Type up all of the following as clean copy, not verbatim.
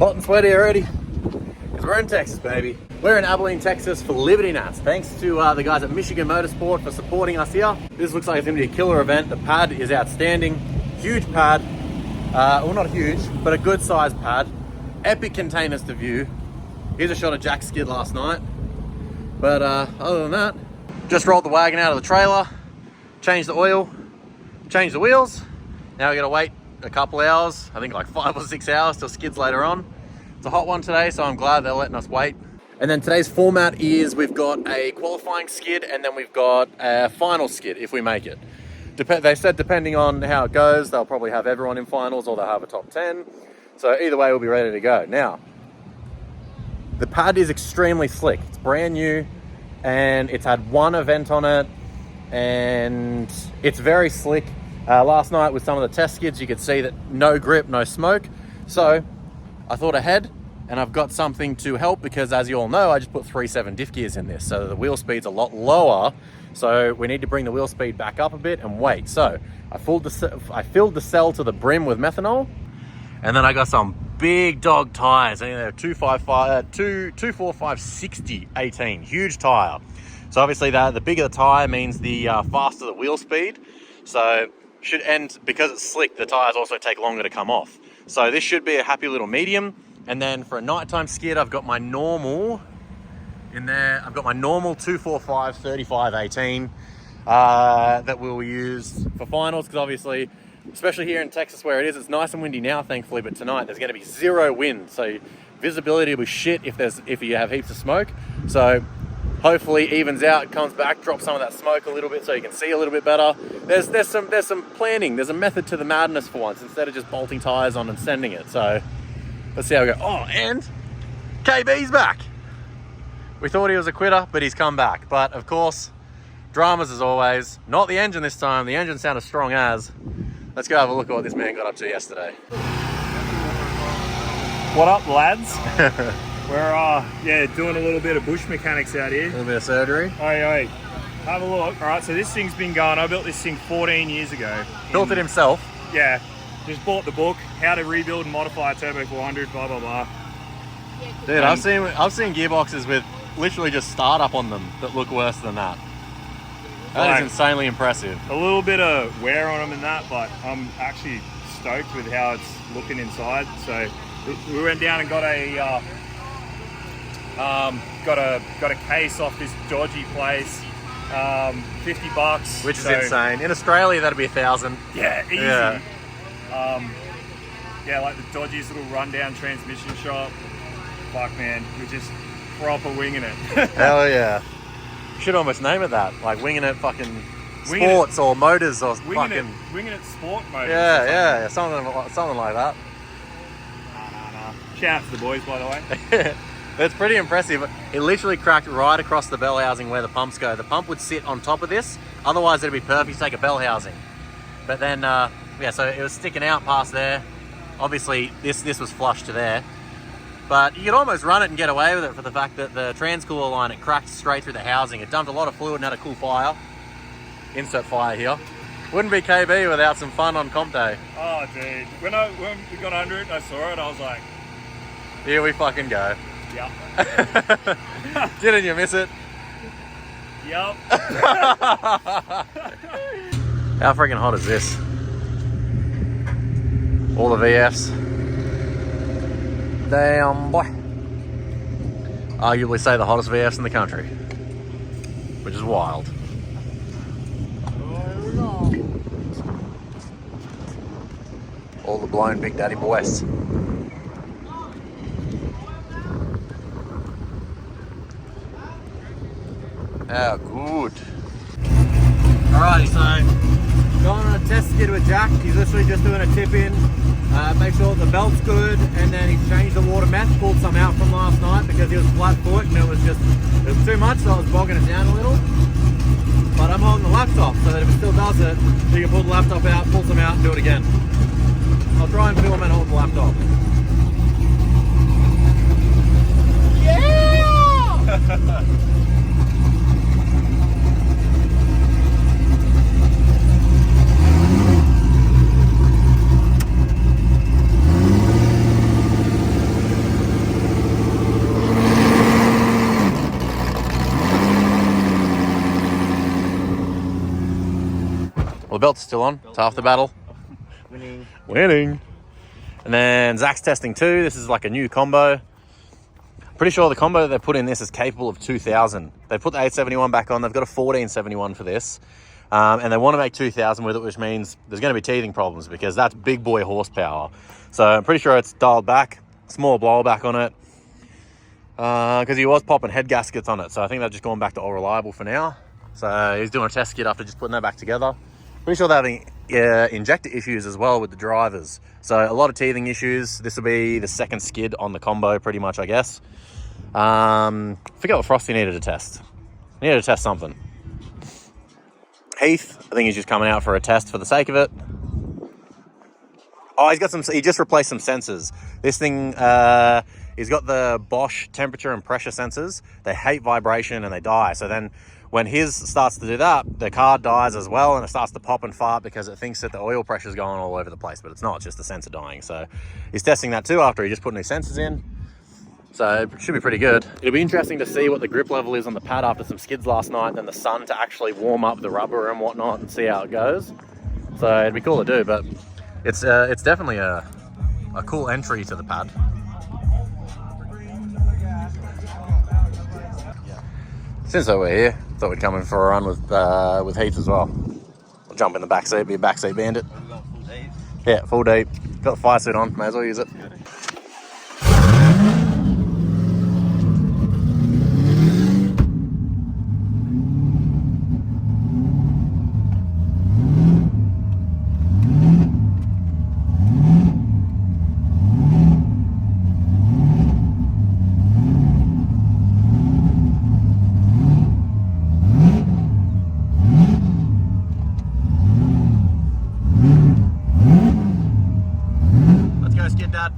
Hot and sweaty already, because we're in Texas, baby. We're in Abilene, Texas for Liberty Nats. Thanks to the guys at Michigan Motorsport for supporting us here. This looks like it's going to be a killer event. The pad is outstanding. Huge pad. Well, not huge, but a good sized pad. Epic containers to view. Here's a shot of Jack's skid last night. But other than that, just rolled the wagon out of the trailer, changed the oil, changed the wheels. Now we got to wait a couple hours, I think like 5 or 6 hours till skids later on. It's a hot one today, so I'm glad they're letting us wait. And then today's format is we've got a qualifying skid and then we've got a final skid if we make it. They said depending on how it goes, they'll probably have everyone in finals or they'll have a top 10. So either way, we'll be ready to go. Now, the pad is extremely slick. It's brand new and it's had one event on it and it's very slick. Last night with some of the test skids, you could see that no grip, no smoke. So I thought ahead and I've got something to help because as you all know, I just put 3.7 diff gears in this. So the wheel speed's a lot lower. So we need to bring the wheel speed back up a bit and wait. So I filled the cell to the brim with methanol. And then I got some big dog tires. I think they're 245/60 18, huge tire. So obviously the bigger the tire means the faster the wheel speed. So should end, because it's slick, the tires also take longer to come off. So this should be a happy little medium. And then for a nighttime skid, I've got my normal in there. I've got my normal 245/35 18 that we'll use for finals because obviously, especially here in Texas where it is, it's nice and windy now, thankfully, but tonight there's going to be zero wind. So visibility will be shit if you have heaps of smoke. So hopefully evens out, comes back, drops some of that smoke a little bit so you can see a little bit better. There's some planning. There's a method to the madness for once instead of just bolting tires on and sending it. So let's see how we go. Oh, and KB's back. We thought he was a quitter, but he's come back. But of course, dramas as always. Not the engine this time. The engine sounded strong as. Let's go have a look at what this man got up to yesterday. What up, lads? We're doing a little bit of bush mechanics out here. A little bit of surgery. Hey, have a look. All right, so this thing's been going. I built this thing 14 years ago. Built it himself. Yeah, just bought the book, how to rebuild and modify a Turbo 400, blah blah blah. Dude, I've seen gearboxes with literally just startup on them that look worse than that. That is insanely impressive. A little bit of wear on them and that, but I'm actually stoked with how it's looking inside. So we went down and got a case off this dodgy place, $50, which is insane. In Australia, that'd be $1,000. Yeah, easy. Yeah. Like the dodgiest little rundown transmission shop. Fuck man, we're just proper winging it. Hell yeah. Should almost name it that, like winging it fucking sports or motors or winging it sport motors. Yeah, something like that. Nah. Shout out to the boys, by the way. It's pretty impressive. It literally cracked right across the bell housing where the pumps go. The pump would sit on top of this, otherwise it'd be perfect to take a bell housing. But then, so it was sticking out past there. Obviously, this was flush to there. But you could almost run it and get away with it for the fact that the transcooler line, it cracked straight through the housing. It dumped a lot of fluid and had a cool fire. Insert fire here. Wouldn't be KB without some fun on comp day. Oh, dude. When we got under it and I saw it, I was like... Here we fucking go. Yep. Didn't you miss it? Yep. How freaking hot is this? All the VFs. Damn, boy. Arguably say the hottest VFs in the country, which is wild. All the blown Big Daddy boys. How good. Alrighty, so going on a test skid with Jack. He's literally just doing a tip in. Make sure the belt's good, and then he changed the water mesh, pulled some out from last night because he was flat foot and it was too much, so I was bogging it down a little. But I'm holding the laptop so that if it still does it, you can pull the laptop out, pull some out and do it again. I'll try and film and hold the laptop. Yeah! belts are still on. It's half the battle. Winning. And then Zach's testing too. This is like a new combo. Pretty sure the combo that they put in this is capable of 2,000. They put the 871 back on. They've got a 1471 for this. And they want to make 2,000 with it, which means there's going to be teething problems because that's big boy horsepower. So I'm pretty sure it's dialed back. Small blowback on it. Because he was popping head gaskets on it. So I think they've just gone back to all reliable for now. So he's doing a test kit after just putting that back together. Pretty sure they're having injector issues as well with the drivers. So a lot of teething issues. This will be the second skid on the combo pretty much, I guess. Forget what Frosty needed to test. He needed to test something. Heath, I think he's just coming out for a test for the sake of it. Oh, he just replaced some sensors. This thing, he's got the Bosch temperature and pressure sensors. They hate vibration and they die. So then when his starts to do that, the car dies as well and it starts to pop and fart because it thinks that the oil pressure is going all over the place, but it's not, it's just the sensor dying. So he's testing that too after he just put new sensors in. So it should be pretty good. It'll be interesting to see what the grip level is on the pad after some skids last night and then the sun to actually warm up the rubber and whatnot and see how it goes. So it'd be cool to do, but it's definitely a cool entry to the pad. Since we're here, thought we'd come in for a run with Heath as well. I'll jump in the back seat, be a backseat bandit. Yeah, full deep. Got the fire suit on, may as well use it. Dad.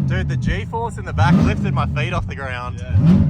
Dude, the G-force in the back lifted my feet off the ground. Yeah.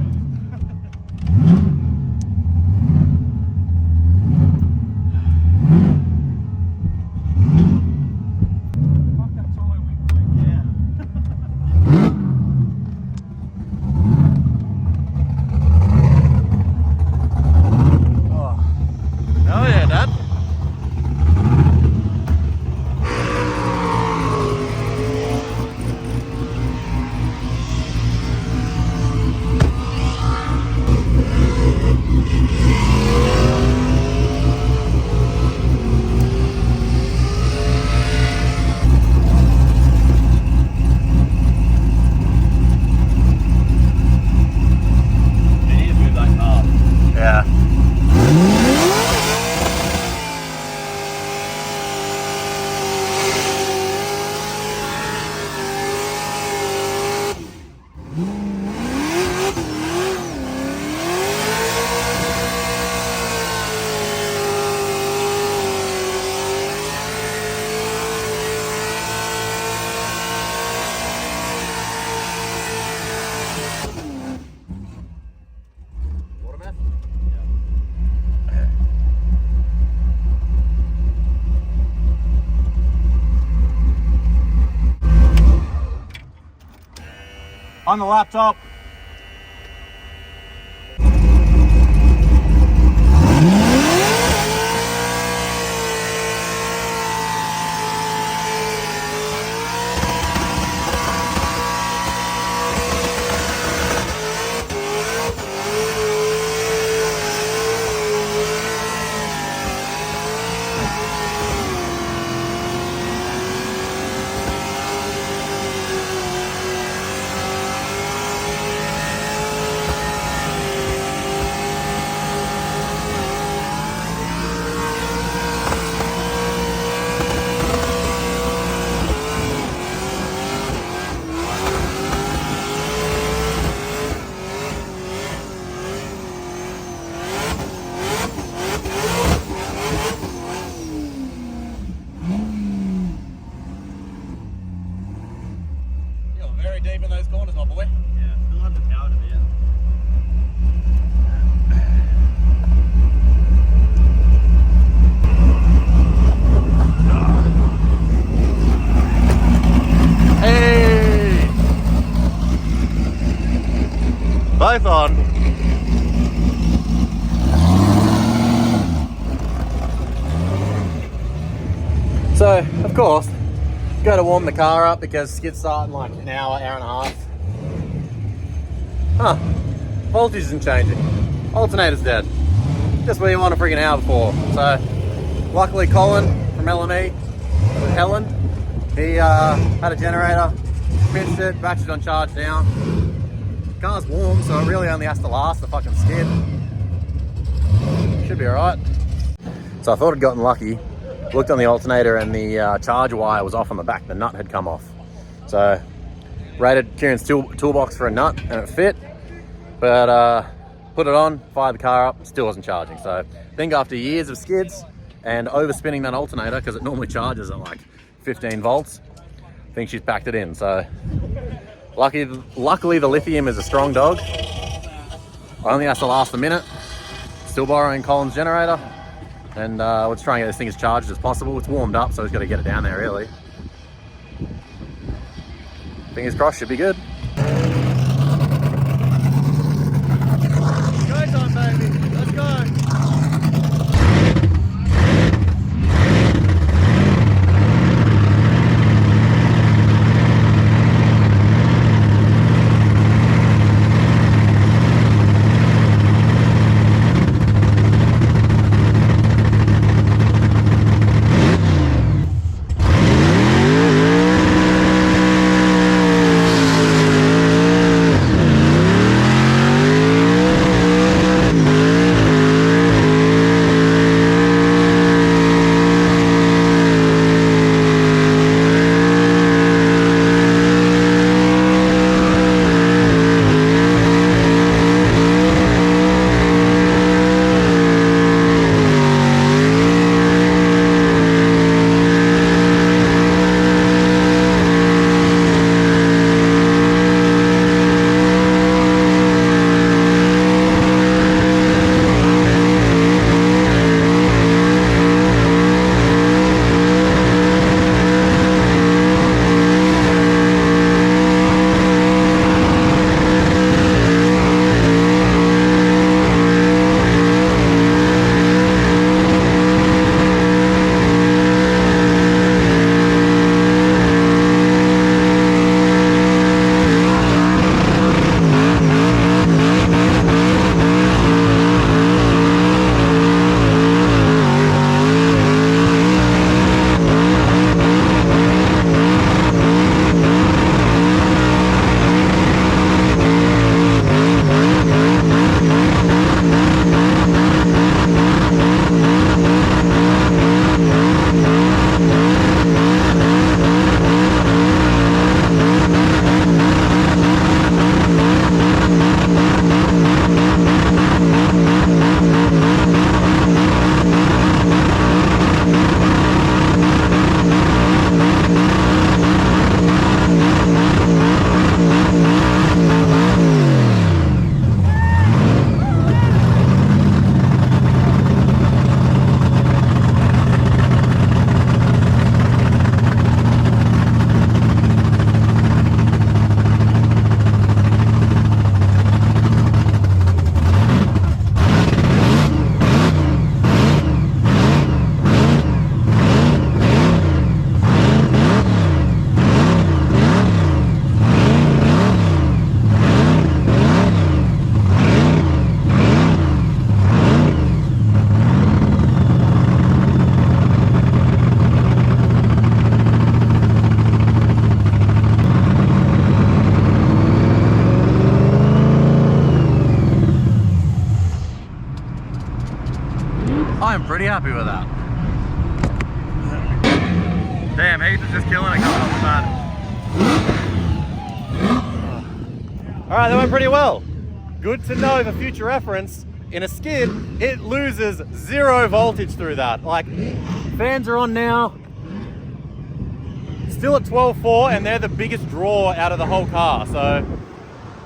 On the laptop. those corners, my boy. Yeah, still underpowered a bit. Hey! Both on. So, of course, go to warm the car up because skid's starting like an hour, hour and a half. Huh. Voltage isn't changing. Alternator's dead. Just where you want a freaking hour before. So, luckily Colin from LME with Helen, he had a generator, pinched it, battery's on charge now. Car's warm, so it really only has to last the fucking skid. Should be alright. So I thought I'd gotten lucky. Looked on the alternator and the charge wire was off on the back. The nut had come off. So raided Kieran's toolbox for a nut and it fit. But put it on, fired the car up, still wasn't charging. So I think after years of skids and overspinning that alternator, because it normally charges at like 15 volts, I think she's packed it in. So luckily the lithium is a strong dog. Only has to last a minute. Still borrowing Colin's generator. And let's try and get this thing as charged as possible. It's warmed up, so we've got to get it down there really. Fingers crossed, should be good. Go time, baby. Let's go. I'm pretty happy with that. Damn, Heath is just killing it coming off the pad. Alright, that went pretty well. Good to know for future reference, in a skid, it loses 0 voltage through that. Like, fans are on now. Still still at 12.4 and they're the biggest draw out of the whole car. So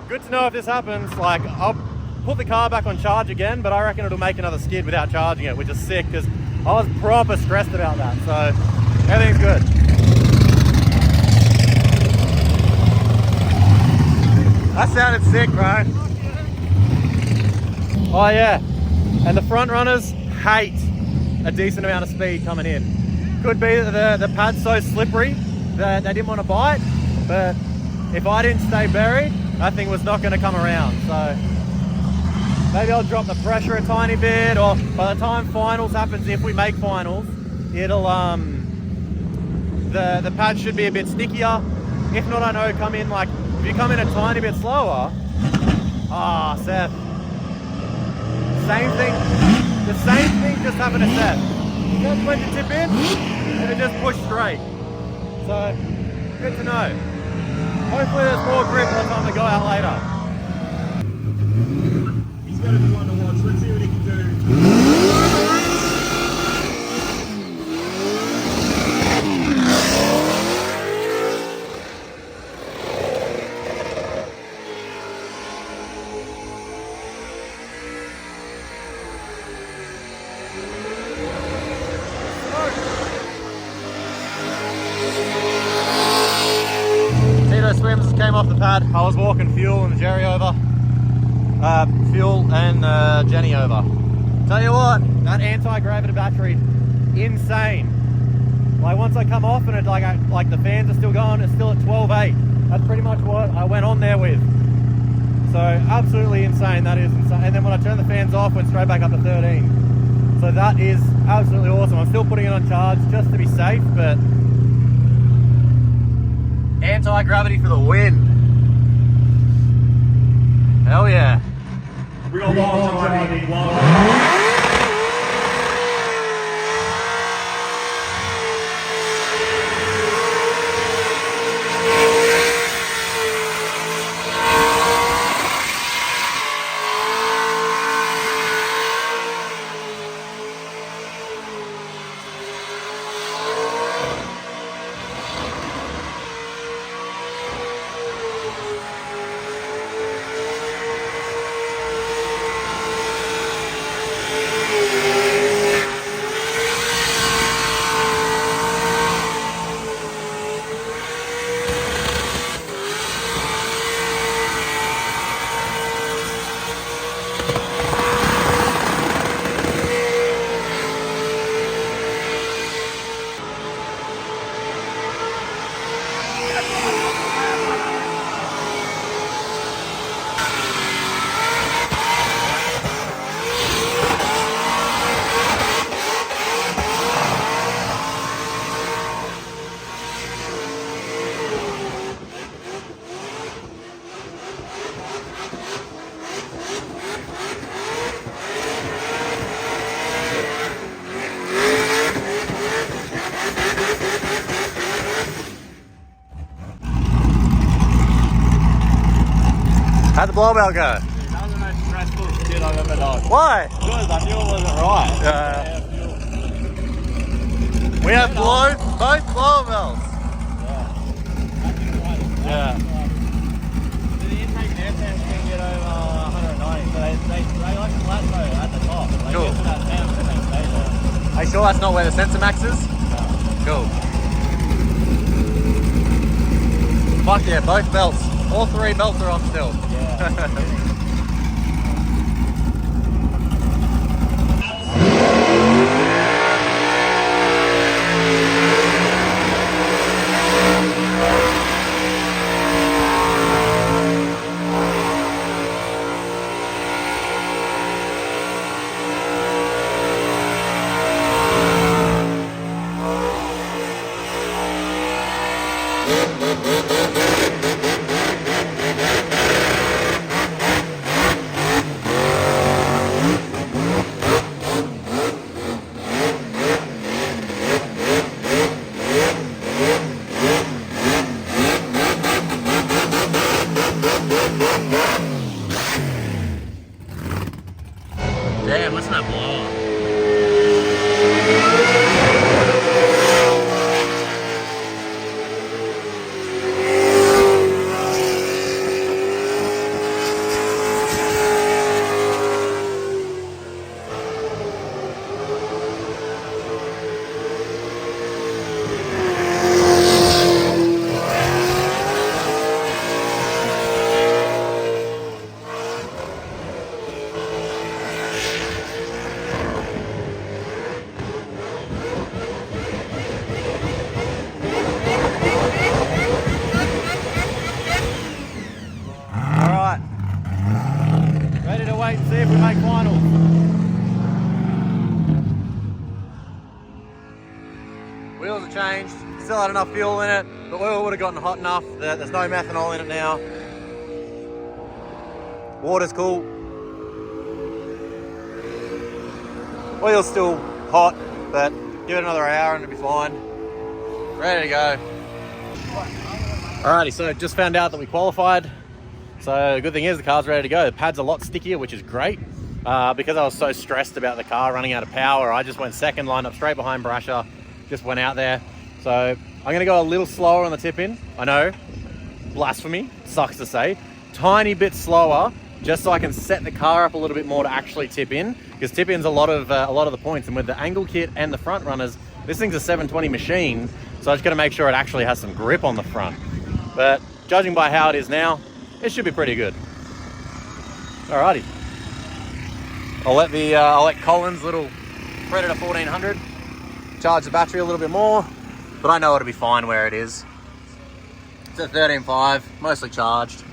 good to know if this happens. Like, I'll put the car back on charge again, but I reckon it'll make another skid without charging it, which is sick because I was proper stressed about that. So everything's good. That sounded sick, bro. Oh yeah, and the front runners hate a decent amount of speed coming in. Could be that the pad's so slippery that they didn't want to bite, but if I didn't stay buried, that thing was not going to come around. So maybe I'll drop the pressure a tiny bit, or by the time finals happens, if we make finals, it'll the pad should be a bit stickier. If not, I know if you come in a tiny bit slower. Seth. Same thing. The same thing just happened to Seth. Just went to tip in and it just pushed straight. So good to know. Hopefully there's more grip by the time we go out later. He's got to be one to watch. Let's see what he can do. Swims came off the pad. I was walking Fuel and Jerry over. Fuel and Jenny over. Tell you what, that anti-gravity battery, insane. Like once I come off and it like the fans are still going, it's still at 12.8. That's pretty much what I went on there with. So absolutely insane. That is insane. And then when I turned the fans off, went straight back up to 13. So that is absolutely awesome. I'm still putting it on charge just to be safe, but anti-gravity for the win. Hell yeah. We got long time. How'd the blow bell go? That was the most stressful shit I've ever done. Why? Because I knew it wasn't right. We have both blow bells. Yeah. So the intake air fans can get over 190, so they like to plateau at the top. They Cool. get to that sound and they stay there. Are you sure that's not where the sensor max is? Cool. Fuck yeah, both belts. All three belts are on still. Yeah. Damn, listen to that blow. to make finals. Wheels are changed, still had enough fuel in it, but oil would have gotten hot enough that there's no methanol in it now. Water's cool. Oil's still hot, but give it another hour and it'll be fine. Ready to go. Alrighty, so just found out that we qualified. So the good thing is the car's ready to go. The pad's a lot stickier, which is great. Because I was so stressed about the car running out of power, I just went second, lined up straight behind Brasher, just went out there. So I'm gonna go a little slower on the tip in. I know, blasphemy, sucks to say. Tiny bit slower, just so I can set the car up a little bit more to actually tip in, because tip in's a lot of the points. And with the angle kit and the front runners, this thing's a 720 machine, so I just got to make sure it actually has some grip on the front. But judging by how it is now, it should be pretty good. Alrighty, I'll let Colin's little Predator 1400 charge the battery a little bit more, but I know it'll be fine where it is. It's at 13.5, mostly charged.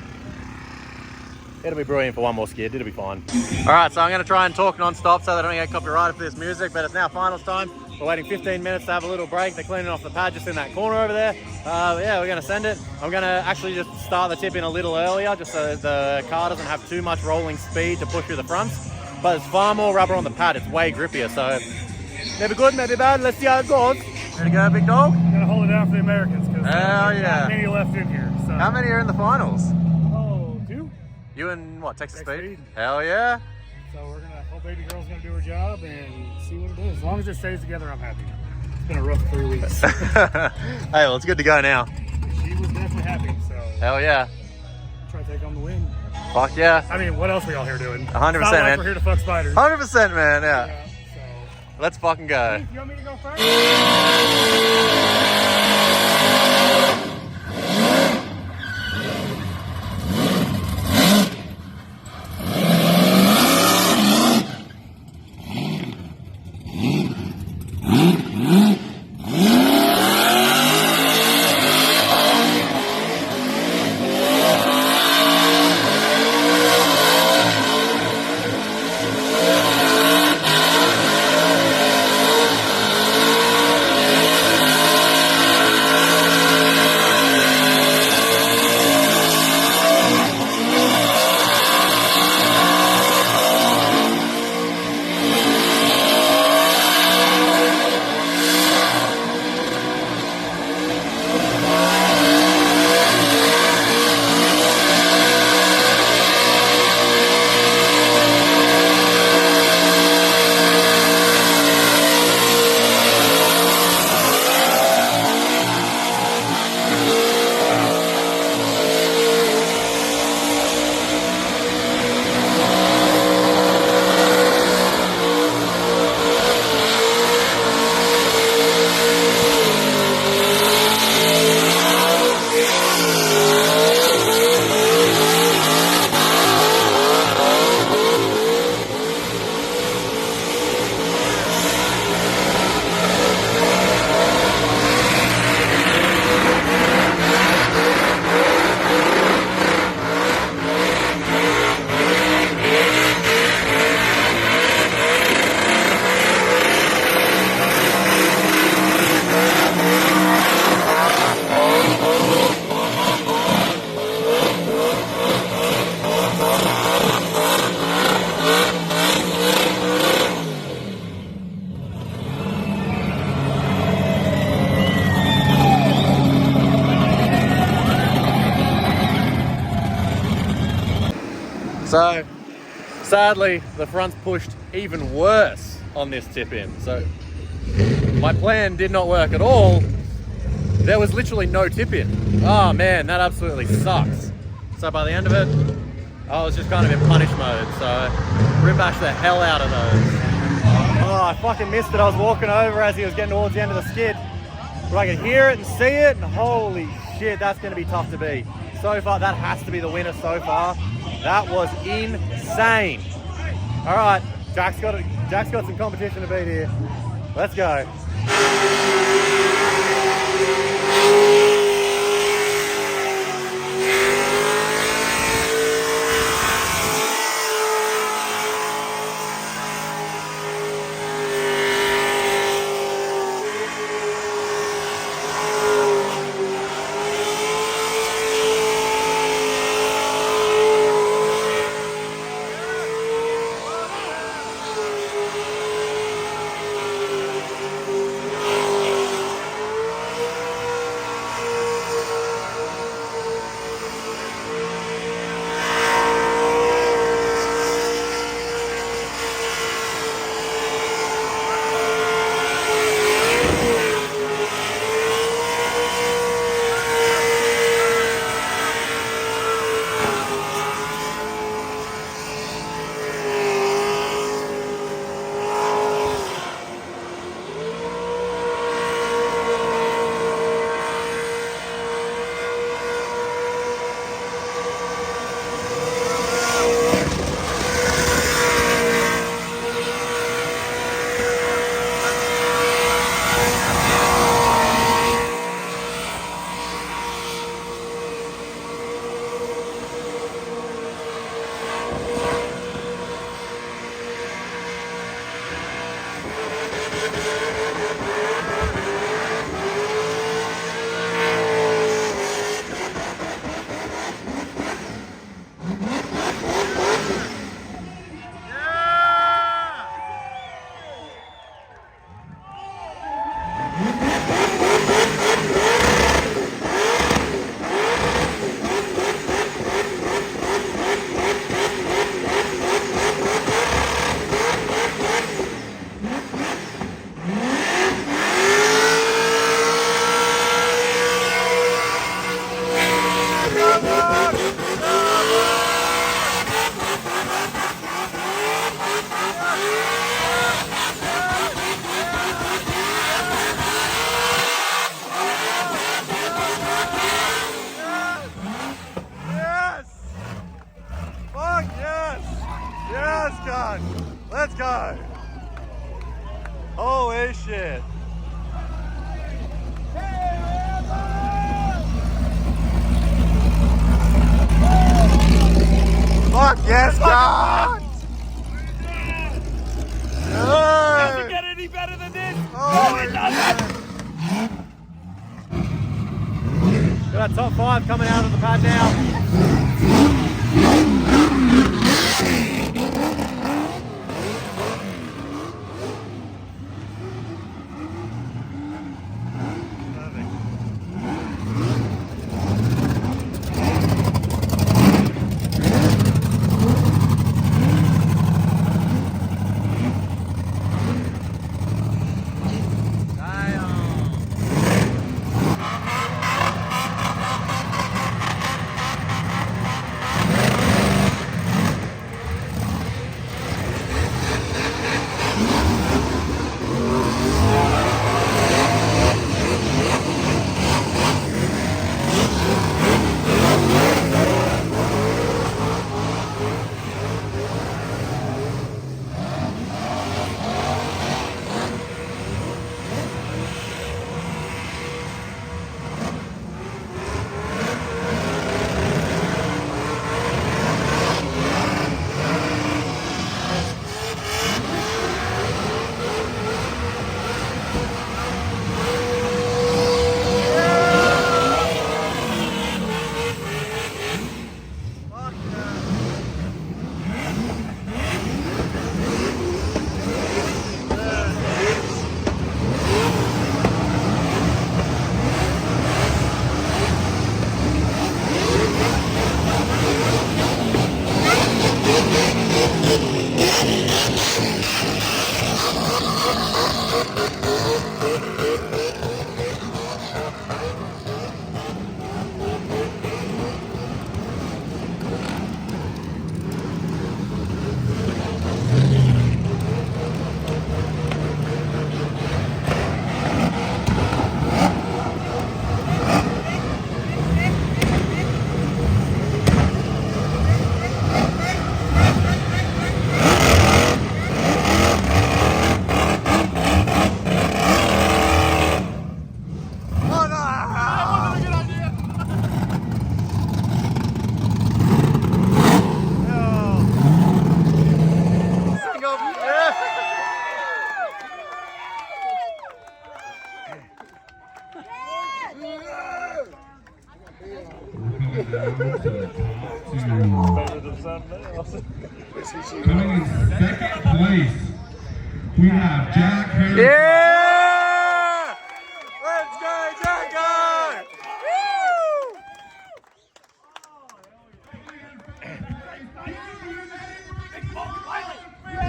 It'll be brilliant for one more skid, it'll be fine. All right, so I'm gonna try and talk non-stop so that I don't get copyrighted for this music, but it's now finals time. We're waiting 15 minutes to have a little break. They're cleaning off the pad just in that corner over there. Yeah, we're gonna send it. I'm gonna actually just start the tip in a little earlier, just so the car doesn't have too much rolling speed to push through the fronts. But there's far more rubber on the pad, it's way grippier, so maybe good, maybe bad, let's see how it goes. Ready to go, big dog? I'm gonna hold it down for the Americans, because there's not many left in here. So. How many are in the finals? Oh, 2? You and what, Texas Speed? Speed? Hell yeah. So we're gonna, whole baby girl's gonna do her job and see what it does. As long as it stays together, I'm happy. It's been a rough 3 weeks. Hey, well, it's good to go now. She was definitely happy, so. Hell yeah. Try to take on the win. Fuck yeah. I mean, what else are we all here doing? 100%, It's not like man. we're here to fuck spiders. 100%, man, yeah. So. Let's fucking go. Heath, you want me to go first? So, sadly, the front's pushed even worse on this tip-in. So, my plan did not work at all. There was literally no tip-in. Oh man, that absolutely sucks. So by the end of it, I was just kind of in punish mode. So, rim-bash the hell out of those. Oh, I fucking missed it. I was walking over as he was getting towards the end of the skid. But I could hear it and see it, and holy shit, that's gonna be tough to beat. So far, that has to be the winner so far. That was insane. All right, Jack's got some competition to beat here. Let's go. Yes, God. Let's go. Holy shit. Fuck yes, God. Doesn't get any better than this. Holy shit. Got that top 5 coming out of the pad now. Coming in second place, we have Jack Harris. Yeah! Let's go, Jacko! Woo!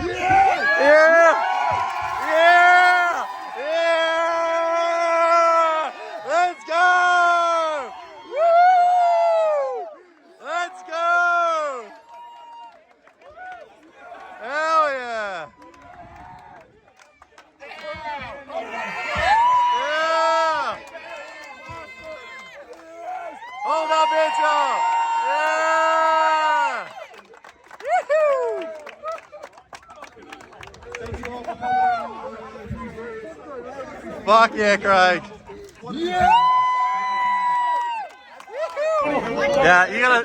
Yeah! Yeah! Yeah! Let's go! Woo! Let's go! Hell yeah! Yeah! Hold that bitch up! Yeah! Woohoo! Fuck yeah, Craig! Yeah, you gotta,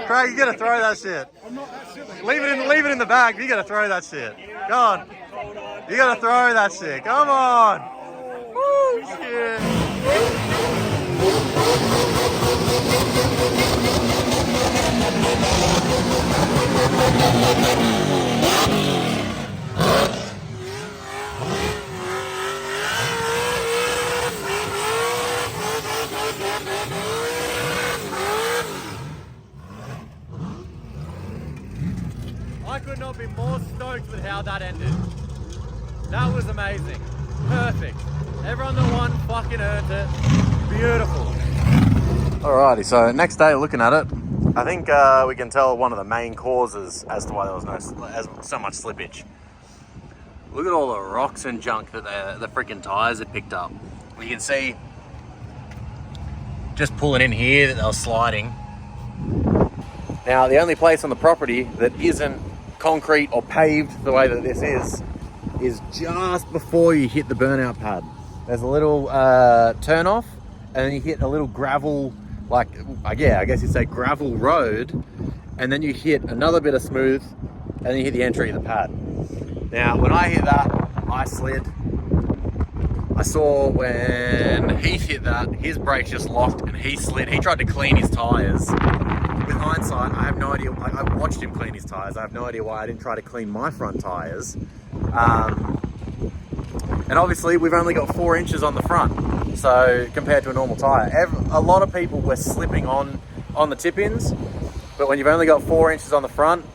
Craig, you gotta throw that shit. Leave it in the bag. You gotta throw that shit. Go on. You gotta throw that shit. Come on. Woo, shit. I could not be more stoked with how that ended. That was amazing. Perfect. Everyone that won fucking earned it. Beautiful. Alrighty, so next day looking at it, I think we can tell one of the main causes as to why there was so much slippage. Look at all the rocks and junk that the freaking tires had picked up. You can see just pulling in here that they were sliding. Now, the only place on the property that isn't concrete or paved the way that this is just before you hit the burnout pad. There's a little turn off, and then you hit a little gravel, like, yeah, I guess you'd say gravel road, and then you hit another bit of smooth, and then you hit the entry of the pad. Now, when I hit that, I slid. I saw when Heath hit that, his brakes just locked and he slid. He tried to clean his tyres. With hindsight, I have no idea. I watched him clean his tyres. I have no idea why I didn't try to clean my front tyres. And obviously, we've only got 4 inches on the front, so compared to a normal tyre. A lot of people were slipping on the tip-ins, but when you've only got 4 inches on the front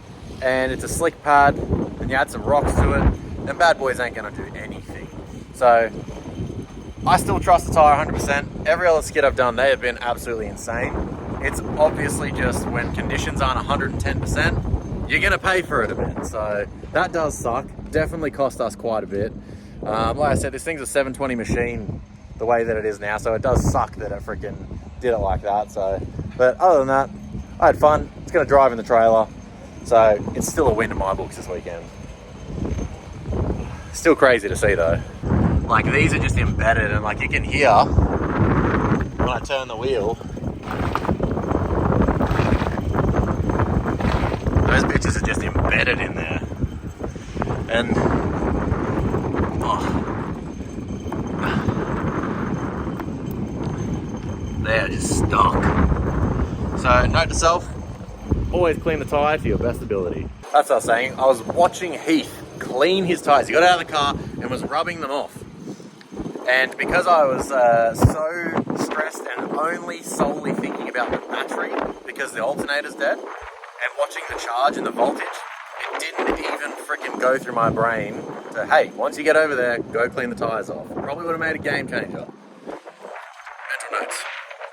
and it's a slick pad and you add some rocks to it, then bad boys ain't going to do anything. So I still trust the tyre 100%. Every other skid I've done, they have been absolutely insane. It's obviously just when conditions aren't 110%, you're going to pay for it a bit. So that does suck. Definitely cost us quite a bit. Like I said, this thing's a 720 machine the way that it is now, so it does suck that it freaking did it like that. So, but other than that, I had fun. It's going to drive in the trailer, so it's still a win in my books this weekend. Still crazy to see though. Like, these are just embedded, and like you can hear when I turn the wheel, those bitches are just embedded in there. And they're just stuck. So note to self, always clean the tyre to your best ability. That's what I was saying. I was watching Heath clean his tyres. He got out of the car and was rubbing them off. And because I was so stressed and only solely thinking about the battery because the alternator's dead, and watching the charge and the voltage, it didn't even freaking go through my brain to, hey, once you get over there, go clean the tyres off. Probably would have made a game changer.